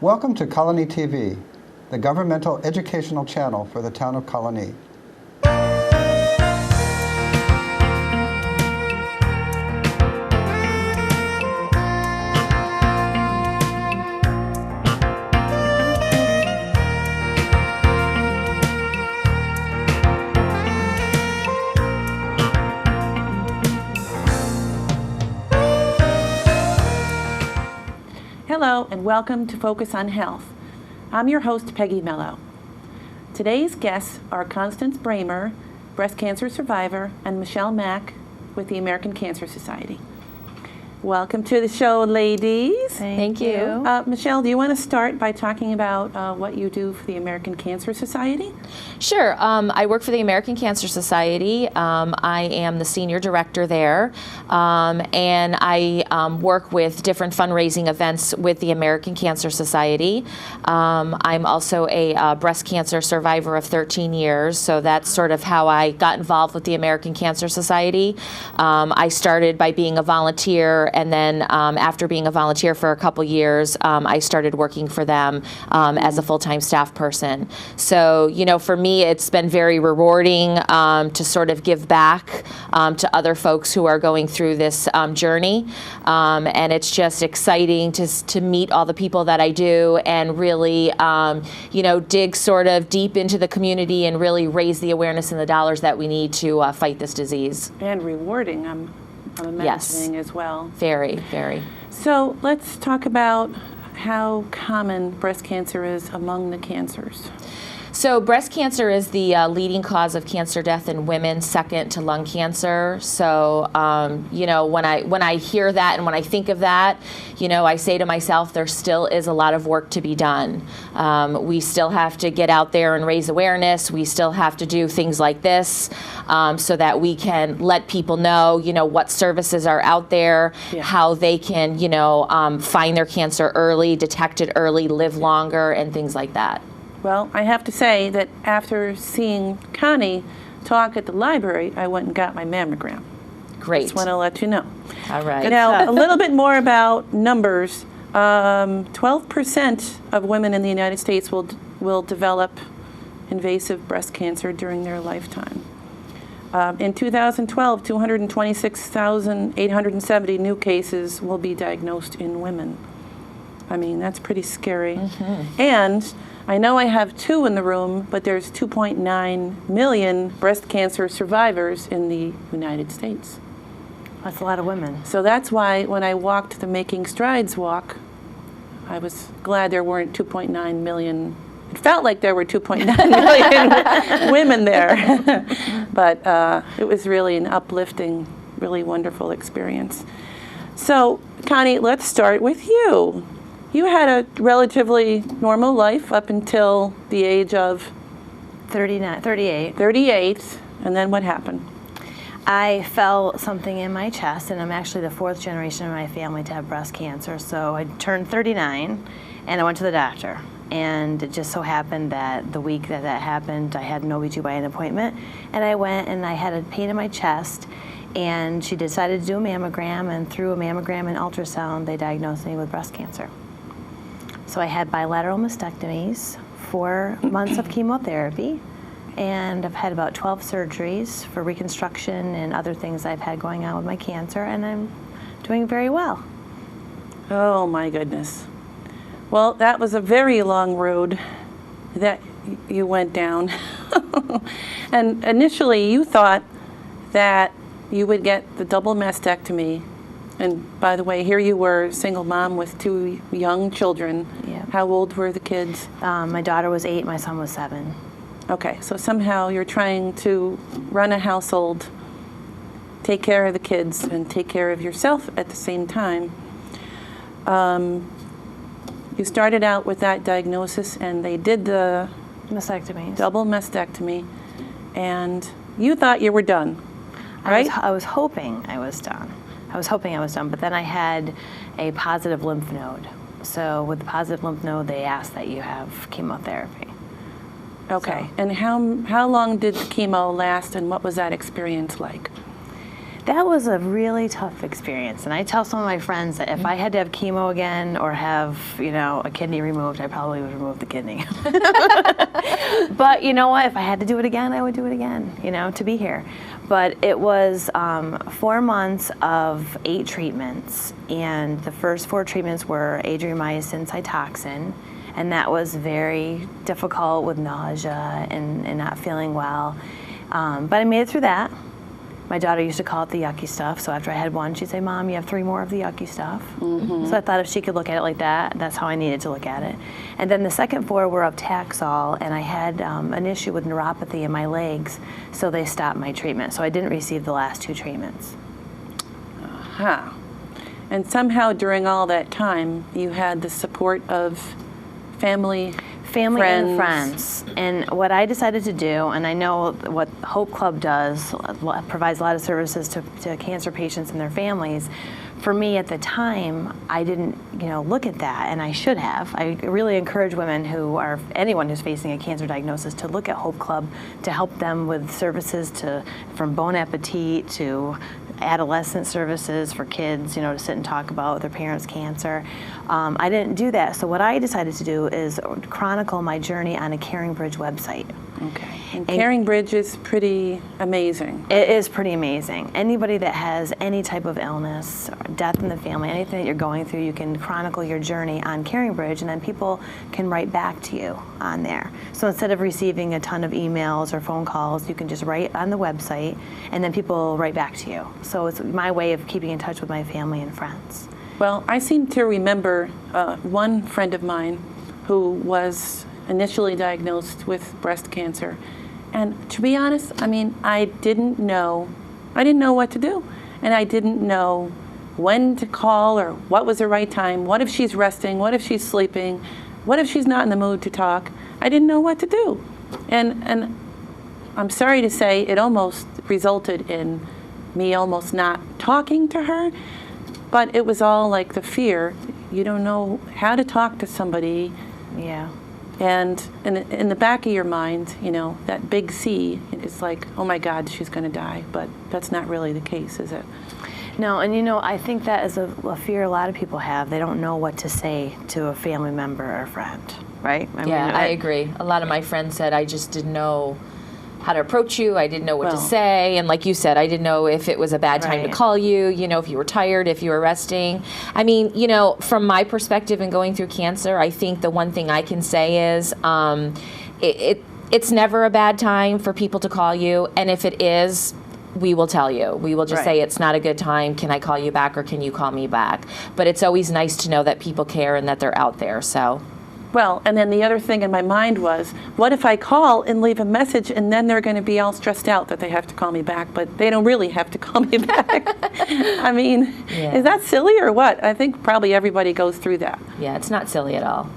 Welcome to Colonie TV, the governmental educational channel for the town of Colonie. Hello and welcome to Focus on Health. I'm your host, Peggy Mello. Today's guests are Constance Bramer, breast cancer survivor, and Michele Mack with the American Cancer Society. Welcome to the show, ladies. Thank you. Michele, do you want to start by talking about what you do for the American Cancer Society? Sure. I work for the American Cancer Society. I am the senior director there, and I work with different fundraising events with the American Cancer Society. I'm also a breast cancer survivor of 13 years, so that's sort of how I got involved with the American Cancer Society. I started by being a volunteer, and then after being a volunteer for a couple years, I started working for them as a full-time staff person. So, you know, for me, it's been very rewarding to sort of give back to other folks who are going through this journey. And it's just exciting to meet all the people that I do and really, you know, dig sort of deep into the community and really raise the awareness and the dollars that we need to fight this disease. And rewarding, I'm imagining, yes, as well. Very, very. So let's talk about how common breast cancer is among the cancers. So breast cancer is the leading cause of cancer death in women, second to lung cancer. So, you know, when I hear that and when I think of that, you know, I say to myself, there still is a lot of work to be done. We still have to get out there and raise awareness. We still have to do things like this so that we can let people know, you know, what services are out there, yeah, how they can, you know, find their cancer early, detect it early, live longer, and things like that. Well, I have to say that after seeing Connie talk at the library, I went and got my mammogram. Great. Just want to let you know. All right. Now, a little bit more about numbers. 12% of women in the United States will develop invasive breast cancer during their lifetime. In 2012, 226,870 new cases will be diagnosed in women. I mean, that's pretty scary. Mm-hmm. And I know I have two in the room, but there's 2.9 million breast cancer survivors in the United States. That's a lot of women. So that's why when I walked the Making Strides walk, I was glad there weren't 2.9 million. It felt like there were 2.9 million women there. But it was really an uplifting, really wonderful experience. So, Connie, let's start with you. You had a relatively normal life up until the age of 38. 38, and then what happened? I felt something in my chest, and I'm actually the fourth generation in my family to have breast cancer. So I turned 39, and I went to the doctor. And it just so happened that the week that happened, I had an OB/GYN appointment, and I went and I had a pain in my chest, and she decided to do a mammogram, and through a mammogram and ultrasound, they diagnosed me with breast cancer. So I had bilateral mastectomies, 4 months of chemotherapy, and I've had about 12 surgeries for reconstruction and other things I've had going on with my cancer, and I'm doing very well. Oh my goodness. Well, that was a very long road that you went down. And initially you thought that you would get the double mastectomy. And by the way, here you were, single mom with 2 young children. Yeah. How old were the kids? My daughter was 8, my son was 7. Okay, so somehow you're trying to run a household, take care of the kids, and take care of yourself at the same time. You started out with that diagnosis, and they did the Mastectomies. double mastectomy, and you thought you were done, right? I was hoping I was done. But then I had a positive lymph node. So with the positive lymph node, they asked that you have chemotherapy. Okay, and how long did the chemo last, and what was that experience like? That was a really tough experience, and I tell some of my friends that if I had to have chemo again or have, a kidney removed, I probably would remove the kidney. But you know what? If I had to do it again, I would do it again, to be here. But it was 4 months of 8 treatments, and the first 4 treatments were adriamycin, Cytoxin, and that was very difficult with nausea and not feeling well. But I made it through that. My daughter used to call it the yucky stuff, so after I had one, she'd say, Mom, you have 3 more of the yucky stuff. So I thought if she could look at it like that, that's how I needed to look at it. And then the second 4 were of Taxol, and I had an issue with neuropathy in my legs, so they stopped my treatment. So I didn't receive the last 2 treatments. Huh. And somehow during all that time, you had the support of family And friends. And what I decided to do, and I know what Hope Club does, provides a lot of services to cancer patients and their families. For me at the time, I didn't, look at that, and I should have. I really encourage women anyone who's facing a cancer diagnosis to look at Hope Club to help them with services from Bon Appetit to adolescent services for kids, to sit and talk about their parents' cancer. I didn't do that, so what I decided to do is chronicle my journey on a Caringbridge website. Okay. And Caringbridge is pretty amazing. It is pretty amazing. Anybody that has any type of illness, or death in the family, anything that you're going through, you can chronicle your journey on Caringbridge, and then people can write back to you on there. So instead of receiving a ton of emails or phone calls, you can just write on the website, and then people will write back to you. So it's my way of keeping in touch with my family and friends. Well, I seem to remember one friend of mine who was initially diagnosed with breast cancer. And to be honest, I didn't know what to do. And I didn't know when to call or what was the right time. What if she's resting? What if she's sleeping? What if she's not in the mood to talk? I didn't know what to do. And I'm sorry to say it almost resulted in me almost not talking to her. But it was all like the fear. You don't know how to talk to somebody. Yeah. And in the back of your mind, that big C is like, oh my God, she's going to die. But that's not really the case, is it? No, and I think that is a fear a lot of people have. They don't know what to say to a family member or friend, right? I agree. A lot of my friends said, I just didn't know how to approach you. I didn't know what to say. And like you said, I didn't know if it was a bad time to call you, if you were tired, if you were resting. From my perspective in going through cancer, I think the one thing I can say is it's never a bad time for people to call you. And if it is, we will tell you. We will just say it's not a good time. Can I call you back or can you call me back? But it's always nice to know that people care and that they're out there. So. Well, and then the other thing in my mind was, what if I call and leave a message and then they're going to be all stressed out that they have to call me back, but they don't really have to call me back? Is that silly or what? I think probably everybody goes through that. Yeah, it's not silly at all.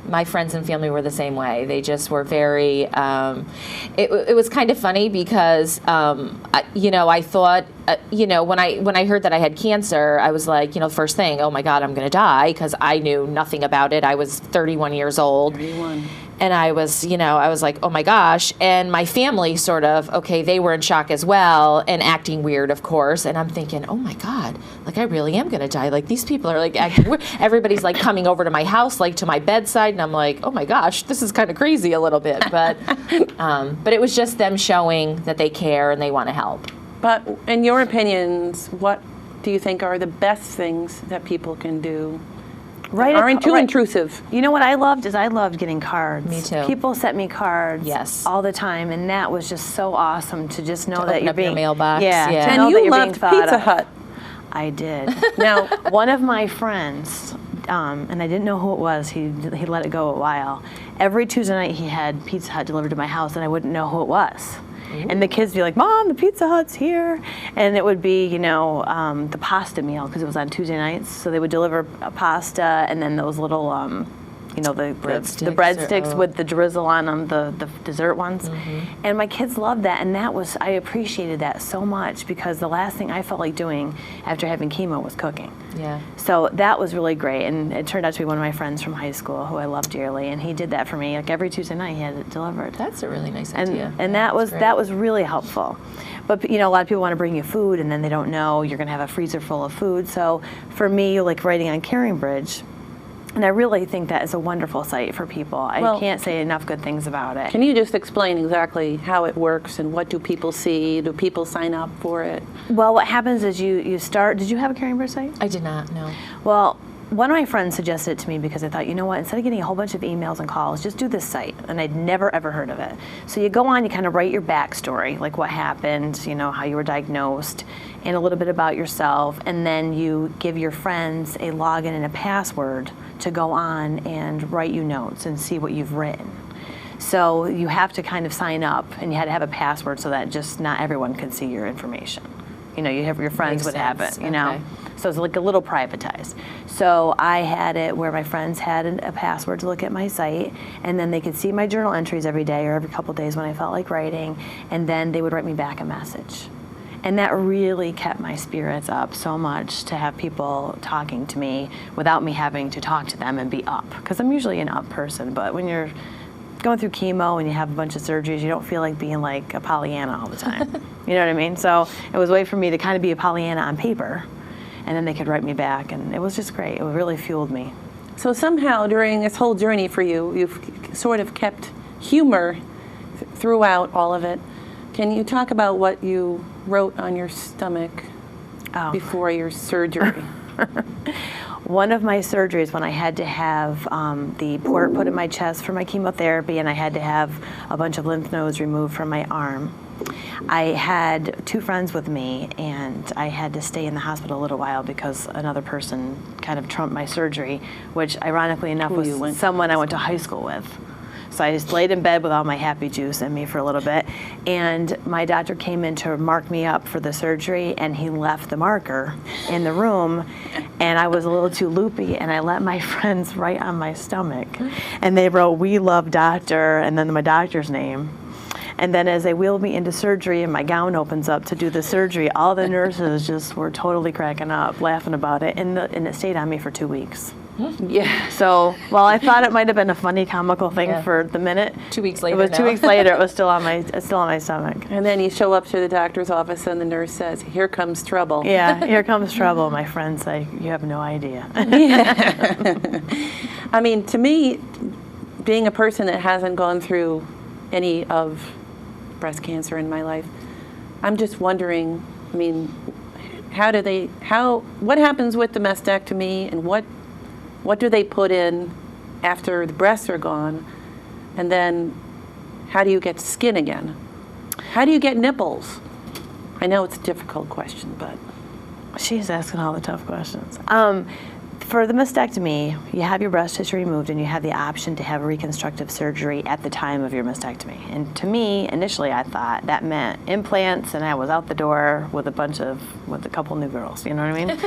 My friends and family were the same way. They just were very, it was kind of funny because, I thought, when I heard that I had cancer, I was like, first thing, oh my God, I'm going to die, because I knew nothing about it. I was 31 years old. 31. And I was like, oh my gosh. And my family they were in shock as well and acting weird, of course. And I'm thinking, oh my God, I really am going to die. These people are acting weird. Everybody's coming over to my house, to my bedside. And I'm like, oh my gosh, this is kind of crazy a little bit. But it was just them showing that they care and they want to help. But in your opinions, what do you think are the best things that people can do? Aren't too intrusive. You know what I loved is I loved getting cards. Me too. People sent me cards all the time, and that was just so awesome to just know that you're being your mailbox. Yeah. And you loved Pizza Hut. I did. Now, one of my friends, and I didn't know who it was. He let it go a while. Every Tuesday night he had Pizza Hut delivered to my house, and I wouldn't know who it was. And the kids would be like, Mom, the Pizza Hut's here. And it would be, the pasta meal, because it was on Tuesday nights. So they would deliver a pasta and then those little the Breadsticks breadsticks or- with the drizzle on them, the dessert ones. And my kids loved that, and I appreciated that so much because the last thing I felt like doing after having chemo was cooking. Yeah. So that was really great, and it turned out to be one of my friends from high school who I love dearly, and he did that for me. Like every Tuesday night, he had it delivered. That's a really nice And idea. that was great. really helpful. But a lot of people want to bring you food, and then they don't know you're going to have a freezer full of food. So for me, like writing on Caringbridge, and I really think that is a wonderful site for people. I can't say enough good things about it. Can you just explain exactly how it works and what do people see? Do people sign up for it? Well, what happens is you start. Did you have a Caringbridge site? I did not know. Well, one of my friends suggested it to me because I thought, you know what, instead of getting a whole bunch of emails and calls, just do this site. And I'd never, ever heard of it. So you go on, you kind of write your backstory, like what happened, how you were diagnosed, and a little bit about yourself. And then you give your friends a login and a password to go on and write you notes and see what you've written. So you have to kind of sign up, and you had to have a password so that just not everyone can see your information. You have your friends Makes would have it, sense. Okay. So it's like a little privatized. So I had it where my friends had a password to look at my site, and then they could see my journal entries every day or every couple of days when I felt like writing, and then they would write me back a message. And that really kept my spirits up so much to have people talking to me without me having to talk to them and be up. Because I'm usually an up person, but when you're going through chemo and you have a bunch of surgeries, you don't feel like being like a Pollyanna all the time. You know what I mean? So it was a way for me to kind of be a Pollyanna on paper, and then they could write me back, and it was just great. It really fueled me. So somehow during this whole journey for you, you've sort of kept humor throughout all of it. Can you talk about what you wrote on your stomach before your surgery? One of my surgeries, when I had to have the port put in my chest for my chemotherapy, and I had to have a bunch of lymph nodes removed from my arm, I had two friends with me, and I had to stay in the hospital a little while because another person kind of trumped my surgery, which ironically enough was someone I went to high school with. So I just laid in bed with all my happy juice in me for a little bit, and my doctor came in to mark me up for the surgery, and he left the marker in the room, and I was a little too loopy, and I let my friends write on my stomach, and they wrote, "We love doctor," and then my doctor's name. And then as they wheeled me into surgery and my gown opens up to do the surgery, all the nurses just were totally cracking up, laughing about it, and it stayed on me for 2 weeks. Yeah. So while I thought it might have been a funny, comical thing for the minute, 2 weeks later. it was 2 weeks later. It was still on my stomach. And then you show up to the doctor's office and the nurse says, "Here comes trouble." Yeah, here comes trouble. My friends say, "You have no idea." I mean, to me, being a person that hasn't gone through any of breast cancer in my life, I'm just wondering, I mean, what happens with the mastectomy, and what do they put in after the breasts are gone? And then how do you get skin again? How do you get nipples? I know it's a difficult question, but. She's asking all the tough questions. For the mastectomy, you have your breast tissue removed, and you have the option to have reconstructive surgery at the time of your mastectomy. And to me, initially, I thought that meant implants, and I was out the door with a couple new girls. You know what I mean?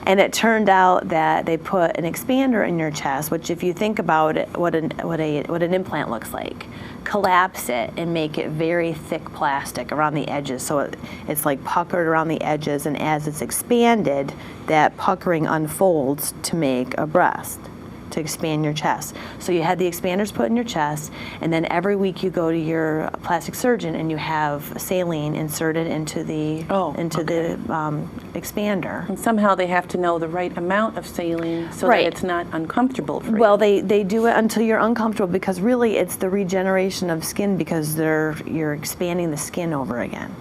And it turned out that they put an expander in your chest, which, if you think about it, what an implant looks like, collapse it and make it very thick plastic around the edges, so it's like puckered around the edges, and as it's expanded, that puckering unfolds to make a breast, to expand your chest. So you had the expanders put in your chest, and then every week you go to your plastic surgeon and you have saline inserted into the expander. And somehow they have to know the right amount of saline so Right. that it's not uncomfortable for you. Well, they do it until you're uncomfortable, because really it's the regeneration of skin, because you're expanding the skin over again.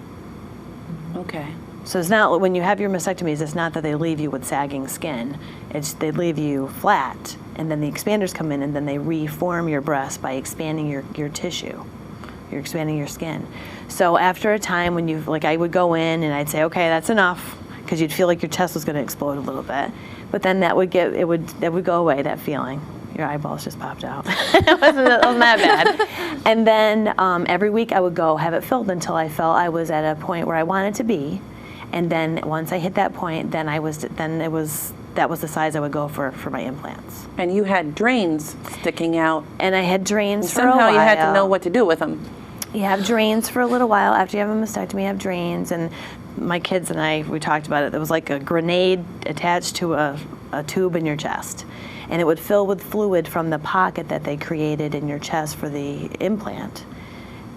Okay. So it's not, when you have your mastectomies, it's not that they leave you with sagging skin. It's they leave you flat, and then the expanders come in, and then they reform your breast by expanding your tissue. You're expanding your skin. So after a time when I would go in and I'd say, okay, that's enough, because you'd feel like your chest was going to explode a little bit. But then that would go away, that feeling. Your eyeballs just popped out. It wasn't that bad. And then every week I would go have it filled until I felt I was at a point where I wanted to be. And then once I hit that point, then it was that was the size I would go for my implants. And you had drains sticking out. And I had drains for a while. Somehow you had to know what to do with them. You have drains for a little while. After you have a mastectomy, you have drains. And my kids and I, we talked about it. It was like a grenade attached to a tube in your chest. And it would fill with fluid from the pocket that they created in your chest for the implant.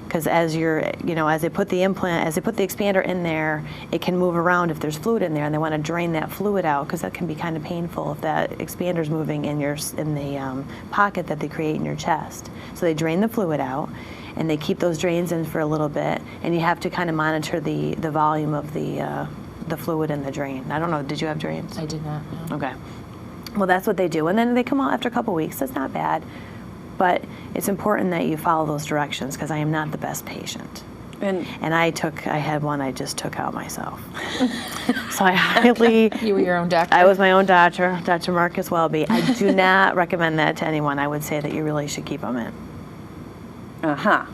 Because as they put the expander in there, it can move around if there's fluid in there, and they want to drain that fluid out because that can be kind of painful if that expander's moving in the pocket that they create in your chest. So they drain the fluid out, and they keep those drains in for a little bit, and you have to kind of monitor the volume of the fluid in the drain. I don't know, did you have drains? I did not. No. Okay. Well, that's what they do, and then they come out after a couple weeks. That's not bad. But it's important that you follow those directions because I am not the best patient. And I had one I just took out myself. So I highly... You were your own doctor? I was my own doctor, Dr. Marcus Welby. I do not recommend that to anyone. I would say that you really should keep them in. Uh-huh.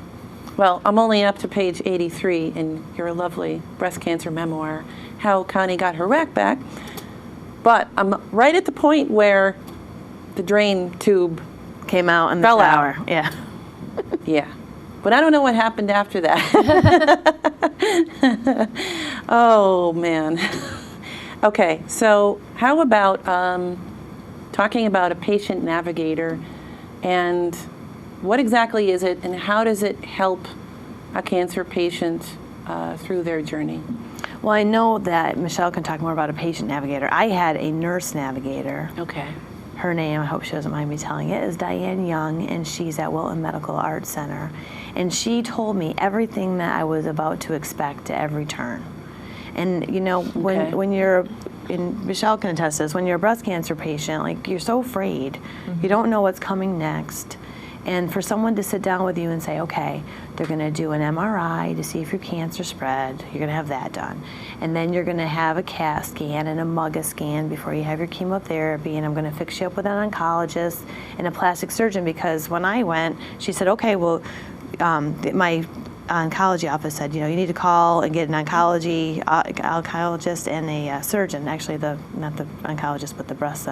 Well, I'm only up to page 83 in your lovely breast cancer memoir, How Connie Got Her Rack Back. But I'm right at the point where the drain tube came out in the fell shower. out. Yeah. Yeah. But I don't know what happened after that. Oh, man. Okay, so how about talking about a patient navigator, and what exactly is it, and how does it help a cancer patient through their journey? Well, I know that Michele can talk more about a patient navigator. I had a nurse navigator. Okay. Her name, I hope she doesn't mind me telling it, is Diane Young, and she's at Wilton Medical Arts Center. And she told me everything that I was about to expect at every turn. And when you're, and Michele can attest to this, when you're a breast cancer patient, like, you're so afraid. Mm-hmm. You don't know what's coming next. And for someone to sit down with you and say, okay, they're going to do an MRI to see if your cancer spread. You're going to have that done. And then you're going to have a CAT scan and a MUGA scan before you have your chemotherapy. And I'm going to fix you up with an oncologist and a plastic surgeon, because when I went, she said, okay, well, my oncology office said, you need to call and get an oncologist and a surgeon. Actually, not the oncologist, but the breast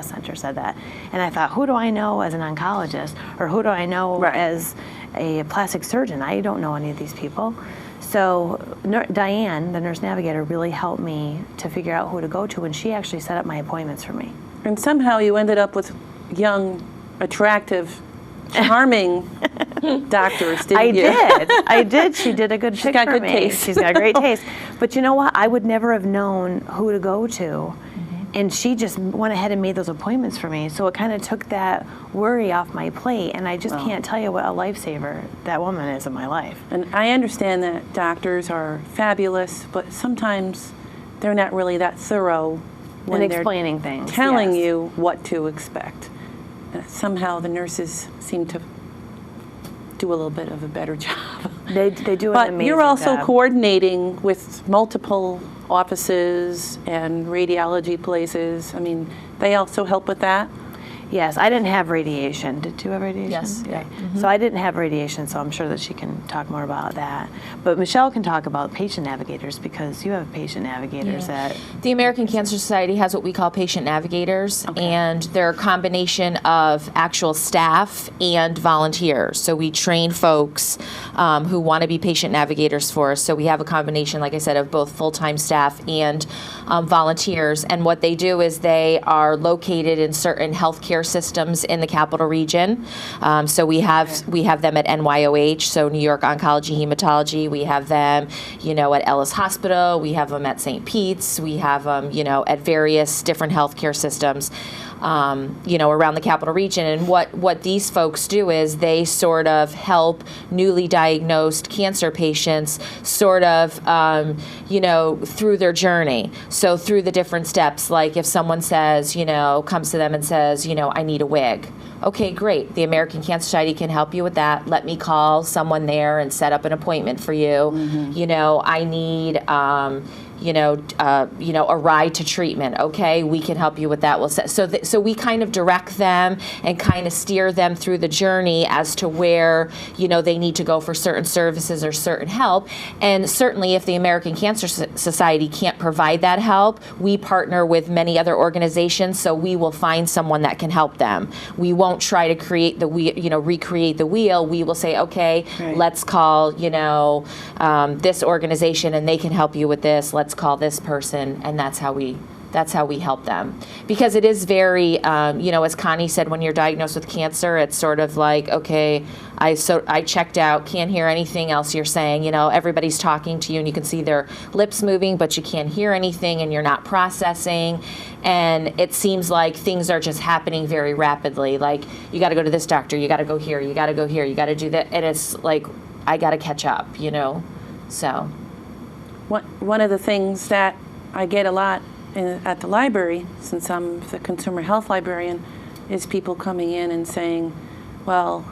center said that. And I thought, who do I know as an oncologist, or who do I know as a plastic surgeon? I don't know any of these people. So Diane, the nurse navigator, really helped me to figure out who to go to, and she actually set up my appointments for me. And somehow you ended up with young, attractive, charming doctors, didn't you? I did. She did a good pick for me. She's got good taste. She's got great taste. But you know what? I would never have known who to go to. Mm-hmm. And she just went ahead and made those appointments for me. So it kind of took that worry off my plate. And I just can't tell you what a lifesaver that woman is in my life. And I understand that doctors are fabulous, but sometimes they're not really that thorough when they're explaining things, telling you what to expect. Somehow the nurses seem to do a little bit of a better job. They do an amazing job. But you're also coordinating with multiple offices and radiology places. I mean, they also help with that? Yes, I didn't have radiation. Did you have radiation? Yes. Okay. Mm-hmm. So I didn't have radiation, so I'm sure that she can talk more about that. But Michele can talk about patient navigators, because you have patient navigators at... The American Cancer Society has what we call patient navigators, and they're a combination of actual staff and volunteers. So we train folks who want to be patient navigators for us. So we have a combination, like I said, of both full-time staff and volunteers. And what they do is they are located in certain healthcare systems in the capital region. So we have them at NYOH, so New York Oncology Hematology. We have them, at Ellis Hospital. We have them at St. Pete's. We have them, at various different healthcare systems, around the capital region. And what these folks do is they sort of help newly diagnosed cancer patients sort of, through their journey. So through the different steps, like if someone says, comes to them and says, I need a wig. Okay, great. The American Cancer Society can help you with that. Let me call someone there and set up an appointment for you. Mm-hmm. I need, a ride to treatment. Okay, we can help you with that. So we kind of direct them and kind of steer them through the journey as to where, they need to go for certain services or certain help. And certainly if the American Cancer Society can't provide that help, we partner with many other organizations, so we will find someone that can help them. We won't try to create the wheel, recreate the wheel. We will say, okay, Right. let's call, this organization and they can help you with this. Let's call this person, and that's how we help them. Because it is very, as Connie said, when you're diagnosed with cancer, it's sort of like, okay, I checked out, can't hear anything else you're saying. Everybody's talking to you and you can see their lips moving, but you can't hear anything and you're not processing. And it seems like things are just happening very rapidly. Like, you got to go to this doctor, you got to go here, you got to go here, you got to do that. And it's like, I got to catch up, so. One of the things that I get a lot at the library, since I'm the consumer health librarian, is people coming in and saying, well,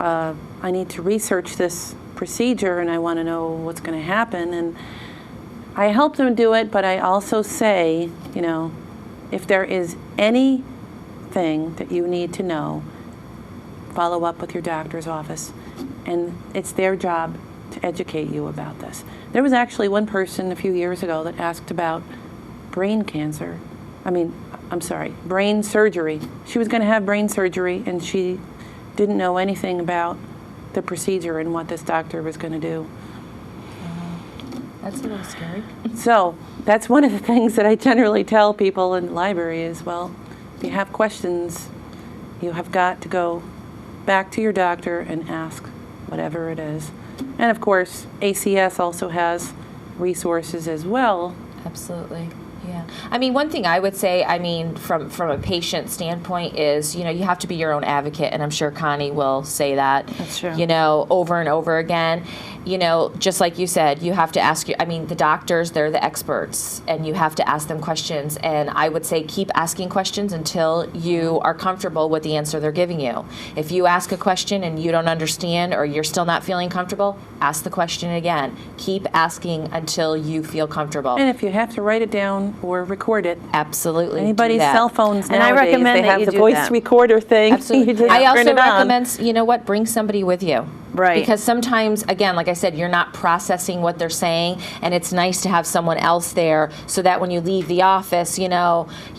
I need to research this procedure and I want to know what's going to happen. And I help them do it, but I also say, if there is anything that you need to know, follow up with your doctor's office. And it's their job to educate you about this. There was actually one person a few years ago that asked about brain surgery. She was going to have brain surgery and she didn't know anything about the procedure and what this doctor was going to do. That's a little scary. So that's one of the things that I generally tell people in the library is, well, if you have questions, you have got to go back to your doctor and ask whatever it is. And of course, ACS also has resources as well. Absolutely. Yeah. One thing I would say, from a patient standpoint is, you have to be your own advocate, and I'm sure Connie will say that. That's true. Over and over again. Just like you said, you have to ask the doctors, they're the experts, and you have to ask them questions. And I would say keep asking questions until you are comfortable with the answer they're giving you. If you ask a question and you don't understand or you're still not feeling comfortable, ask the question again. Keep asking until you feel comfortable. And if you have to write it down or record it, Absolutely. anybody's do that. cell phones And I nowadays, recommend they that have you the do voice that. recorder thing. Absolutely. You just I turn also it on. recommend, bring somebody with you. Right. Because sometimes, again, like I said, you're not processing what they're saying, and it's nice to have someone else there so that when you leave the office, you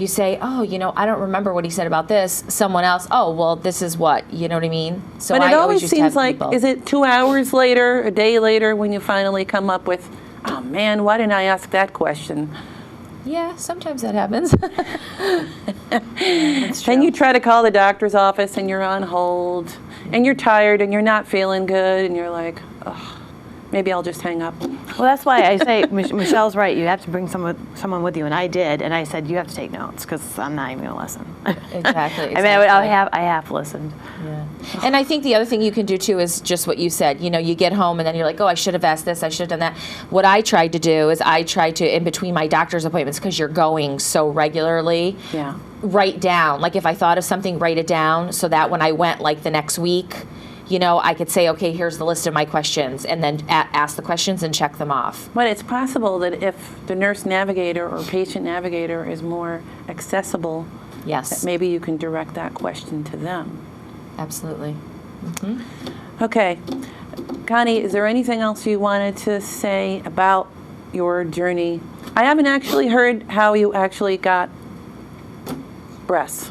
say, oh, I don't remember what he said about this. Someone else, oh, well, this is what, you know what I mean? So But it I always used to seems have like, people. is it 2 hours later, a day later, when you finally come up with, oh man, why didn't I ask that question? Yeah, sometimes that happens. Then you try to call the doctor's office and you're on hold and you're tired and you're not feeling good and you're like, oh, maybe I'll just hang up. Well, that's why I say Michelle's right. You have to bring someone with you, and I did. And I said you have to take notes because I'm not even going to listen. Exactly. I have listened. Yeah. And I think the other thing you can do too is just what you said. You get home and then you're like, oh, I should have asked this, I should have done that. What I tried to do is in between my doctor's appointments, because you're going so regularly, Yeah. write down. Like if I thought of something, write it down so that when I went like the next week, I could say, okay, here's the list of my questions, and then ask the questions and check them off. But it's possible that if the nurse navigator or patient navigator is more accessible, Yes. that maybe you can direct that question to them. Absolutely. Okay. Connie, is there anything else you wanted to say about your journey? I haven't actually heard how you actually got breasts.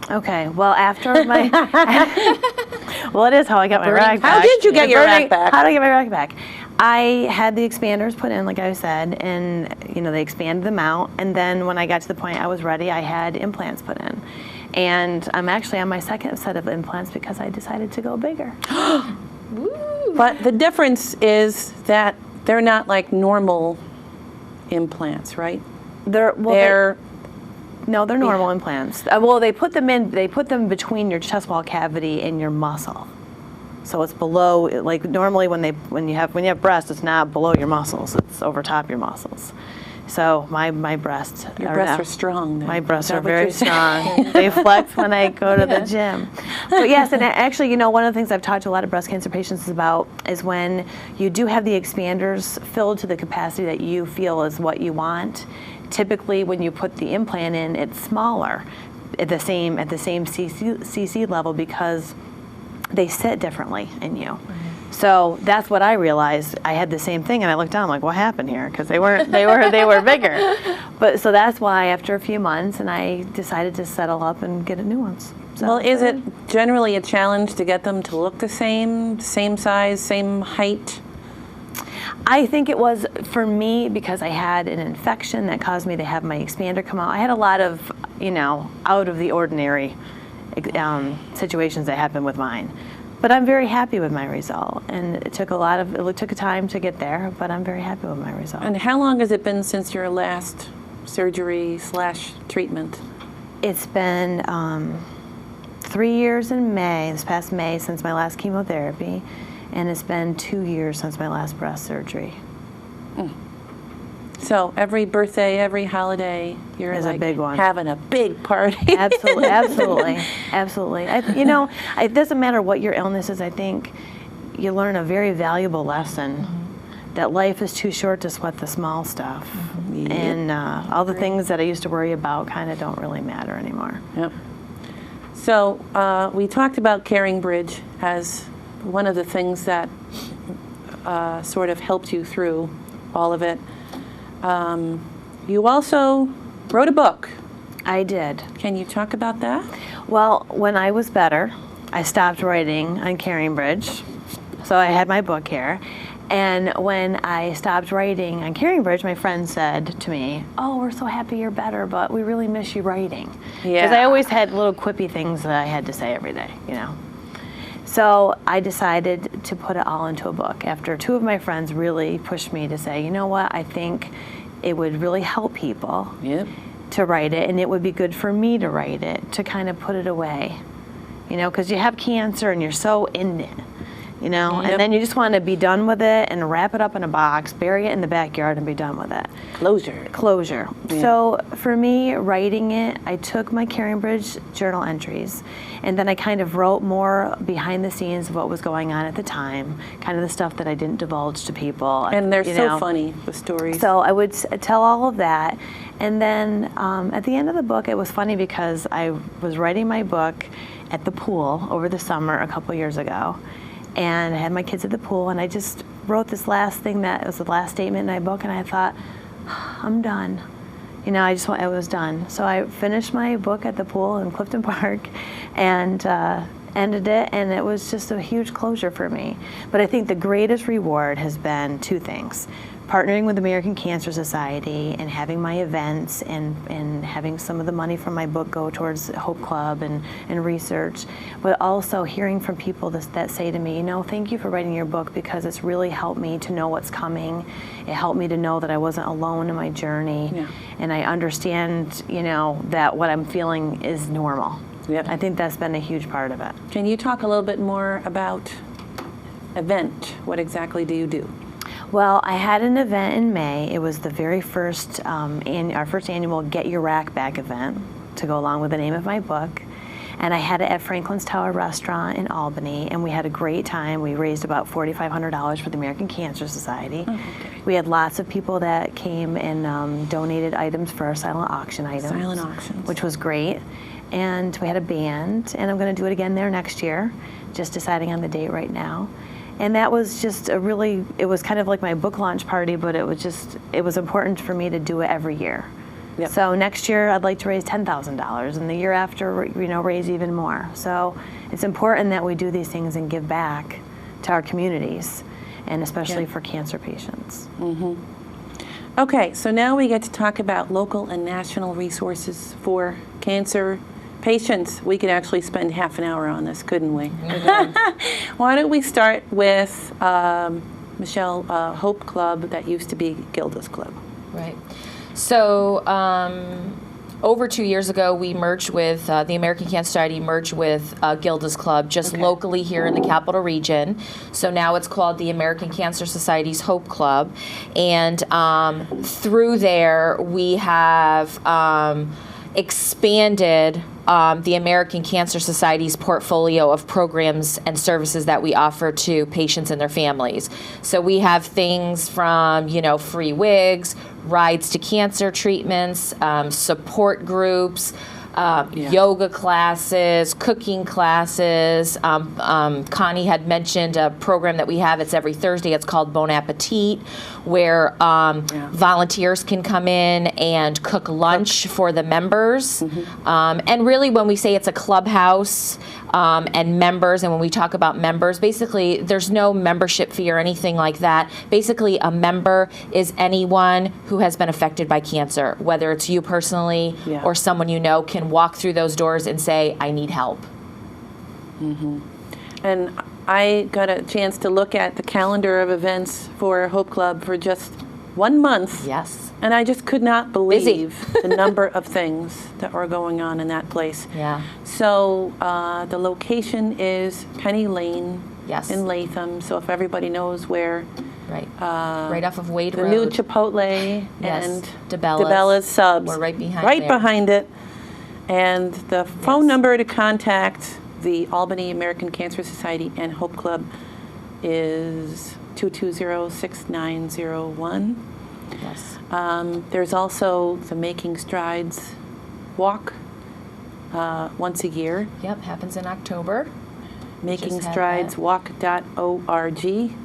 Okay. Well, after my, well, it is how I got my rack back. How did you get your rack back? How did I get my rack back? I had the expanders put in, like I said, and they expanded them out. And then when I got to the point I was ready, I had implants put in. And I'm actually on my second set of implants because I decided to go bigger. But the difference is that they're not like normal implants, right? They're They're normal implants. Well, they put them between your chest wall cavity and your muscle. So it's below, like normally when you have breasts, it's not below your muscles, it's over top your muscles. So my breasts. Your breasts are strong then. My breasts Is that are what very you're saying? strong. They flex when I go to the gym. But yes, and actually, you know, one of the things I've talked to a lot of breast cancer patients about is when you do have the expanders filled to the capacity that you feel is what you want. Typically, when you put the implant in, it's smaller at the same CC level because they sit differently in you. So that's what I realized. I had the same thing, and I looked down, like, what happened here? Because they were bigger. But so that's why after a few months, and I decided to settle up and get a new ones. So, Well, is it generally a challenge to get them to look the same size, same height? I think it was for me because I had an infection that caused me to have my expander come out. I had a lot of, you know, out of the ordinary situations that happened with mine. But I'm very happy with my result, and it took a time to get there, but I'm very happy with my result. And how long has it been since your last surgery/treatment? It's been 3 years in May, this past May, since my last chemotherapy, and it's been 2 years since my last breast surgery. So every birthday, every holiday, you're Is a like big one. having a big party. Absolutely, absolutely. You know, it doesn't matter what your illness is. I think you learn a very valuable lesson that life is too short to sweat the small stuff, and all the things that I used to worry about kind of don't really matter anymore. Yep. So we talked about Caringbridge as one of the things that sort of helped you through all of it. You also wrote a book. I did. Can you talk about that? Well, when I was better, I stopped writing on Caringbridge, so I had my book here. And when I stopped writing on Caringbridge, my friend said to me, "Oh, we're so happy you're better, but we really miss you writing." Yeah. Because I always had little quippy things that I had to say every day, you know. So I decided to put it all into a book after two of my friends really pushed me to say, you know what, I think it would really help people Yep. to write it, and it would be good for me to write it, to kind of put it away, you know, because you have cancer and you're so in it, you know, Yep. and then you just want to be done with it and wrap it up in a box, bury it in the backyard, and be done with it. Closure. Yeah. So for me, writing it, I took my Caringbridge journal entries, and then I kind of wrote more behind the scenes of what was going on at the time, kind of the stuff that I didn't divulge to people. And they're you so know. funny, the stories. So I would tell all of that, and then at the end of the book, it was funny because I was writing my book at the pool over the summer a couple years ago, and I had my kids at the pool, and I just wrote this last thing that was the last statement in my book, and I thought, I'm done. You know, I was done. So I finished my book at the pool in Clifton Park, and ended it, and it was just a huge closure for me. But I think the greatest reward has been two things: partnering with the American Cancer Society and having my events and having some of the money from my book go towards Hope Club and research, but also hearing from people that say to me, you know, thank you for writing your book because it's really helped me to know what's coming. It helped me to know that I wasn't alone in my journey, Yeah. and I understand, you know, that what I'm feeling is normal. Yep. I think that's been a huge part of it. Can you talk a little bit more about event? What exactly do you do? Well, I had an event in May. It was the very first, our first annual Get Your Rack Back event to go along with the name of my book. And I had it at Franklin's Tower Restaurant in Albany, and we had a great time. We raised about $4,500 for the American Cancer Society. Oh, okay. We had lots of people that came and donated items for our silent auction items. Silent auctions. Which was great. And we had a band, and I'm going to do it again there next year, just deciding on the date right now. And that was just it was kind of like my book launch party, but it was important for me to do it every year. Yep. So next year I'd like to raise $10,000, and the year after, you know, raise even more. So it's important that we do these things and give back to our communities, and especially for cancer patients. Okay, so now we get to talk about local and national resources for cancer patients. We could actually spend half an hour on this, couldn't we? Why don't we start with Michele, Hope Club that used to be Gilda's Club. Right. So over 2 years ago, we merged with the American Cancer Society, merged with Gilda's Club, just locally here in the Capital Region. So now it's called the American Cancer Society's Hope Club. And through there, we have expanded the American Cancer Society's portfolio of programs and services that we offer to patients and their families. So we have things from, free wigs, rides to cancer treatments, support groups, yoga classes, cooking classes. Connie had mentioned a program that we have. It's every Thursday. It's called Bon Appetit, where volunteers can come in and cook lunch for the members. And really, when we say it's a clubhouse and members, and when we talk about members, basically there's no membership fee or anything like that. Basically, a member is anyone who has been affected by cancer, whether it's you personally or someone you know can walk through those doors and say, I need help. And I got a chance to look at the calendar of events for Hope Club for just 1 month. Yes. And I just could not believe the number of things that were going on in that place. Yeah. So the location is Penny Lane in Latham. So if everybody knows where. Right. Right off of Wade the Road. New Chipotle and DeBella's Subs. We're right behind Right there. behind it. And the phone number to contact the Albany American Cancer Society and Hope Club is 220-6901. Yes. There's also the Making Strides walk once a year. Yep, happens in October. MakingStridesWalk.org.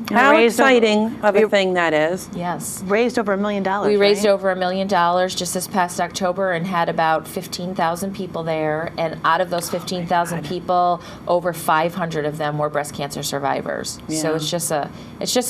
And How raised exciting of a thing that is. Yes. Raised over $1 million. We raised over $1 million just this past October and had about 15,000 people there. And out of those 15,000 people, over 500 of them were breast cancer survivors. So it's just an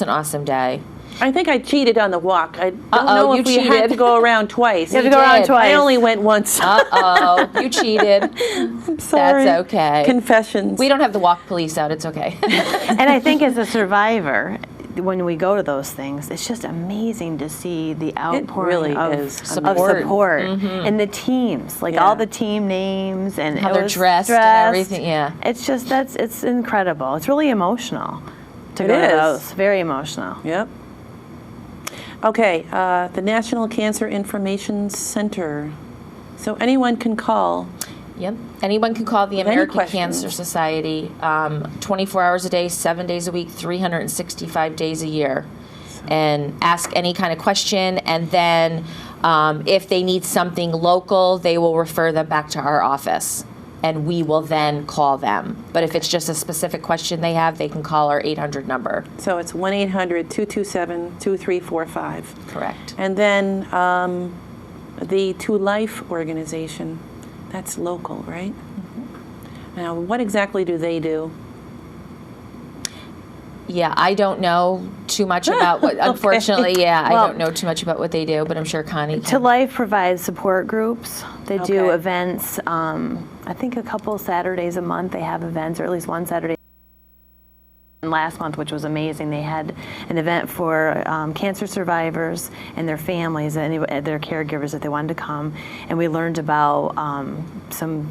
awesome day. I think I cheated on the walk. I don't know if we had cheated. to go around twice. You had to go around twice. I only went once. You cheated. I'm sorry. That's okay. Confessions. We don't have the walk police out. It's okay. And I think as a survivor, when we go to those things, it's just amazing to see the outpouring of support and the teams, like all the team names and How it they're was dressed and everything, yeah. It's just, it's incredible. It's really emotional to go to those. Very emotional. Yep. Okay, the National Cancer Information Center. So anyone can call. Yep. Anyone can call the American questions. Cancer Society 24 hours a day, 7 days a week, 365 days a year, and ask any kind of question. And then if they need something local, they will refer them back to our office, and we will then call them. But if it's just a specific question they have, they can call our 800 number. So it's 1-800-227-2345. Correct. And then the To Life organization, that's local, right? Now, what exactly do they do? Yeah, I don't know too much about what, unfortunately, I don't know too much about what they do, but I'm sure Connie can. To Life provides support groups. They do Okay. events, I think a couple Saturdays a month they have events, or at least one Saturday. And last month, which was amazing, they had an event for cancer survivors and their families and their caregivers that they wanted to come. And we learned about some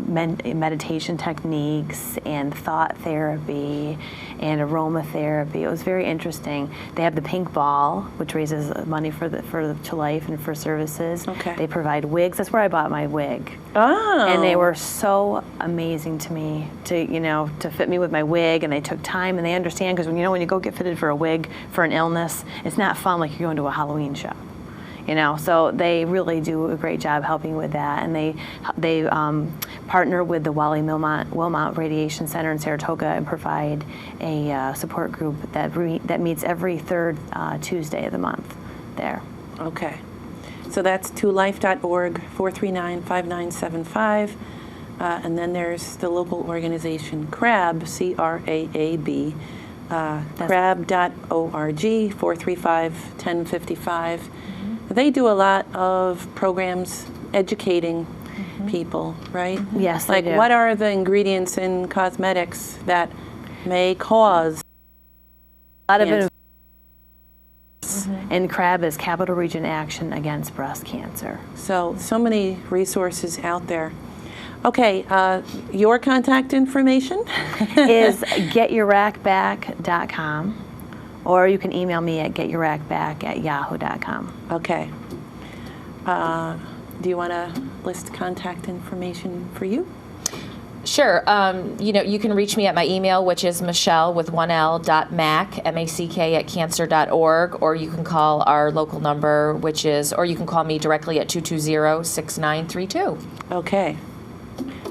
meditation techniques and thought therapy and aromatherapy. It was very interesting. They have the Pink Ball, which raises money for To Life and for services. Okay. They provide wigs. That's where I bought my wig. Oh. And they were so amazing to me to fit me with my wig, and they took time and they understand, because when you go get fitted for a wig for an illness, it's not fun like you're going to a Halloween show. So they really do a great job helping with that, and they partner with the Wally Wilmot Radiation Center in Saratoga and provide a support group that meets every third Tuesday of the month there. Okay. So that's tolife.org, 439-5975. And then there's the local organization CRAB, C-R-A-A-B, crab.org, 435-1055. They do a lot of programs educating people, right? Yes, they like do. what are the ingredients in cosmetics that may cause A lot of cancer? And CRAB is Capital Region Action Against Breast Cancer. So many resources out there. Okay, your contact information? Is getyourrackback.com, or you can email me at getyourrackback@yahoo.com. Okay. Do you want to list contact information for you? Sure. You can reach me at my email, which is Michele with 1L.Mack, M-A-C-K @cancer.org, or you can call our local number, or you can call me directly at 220-6932. Okay.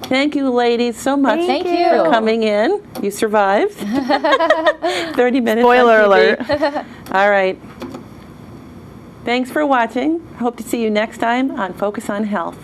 Thank you, ladies, so much Thank you. for coming in. You survived. 30 minutes. Spoiler on TV. alert. All right. Thanks for watching. Hope to see you next time on Focus on Health.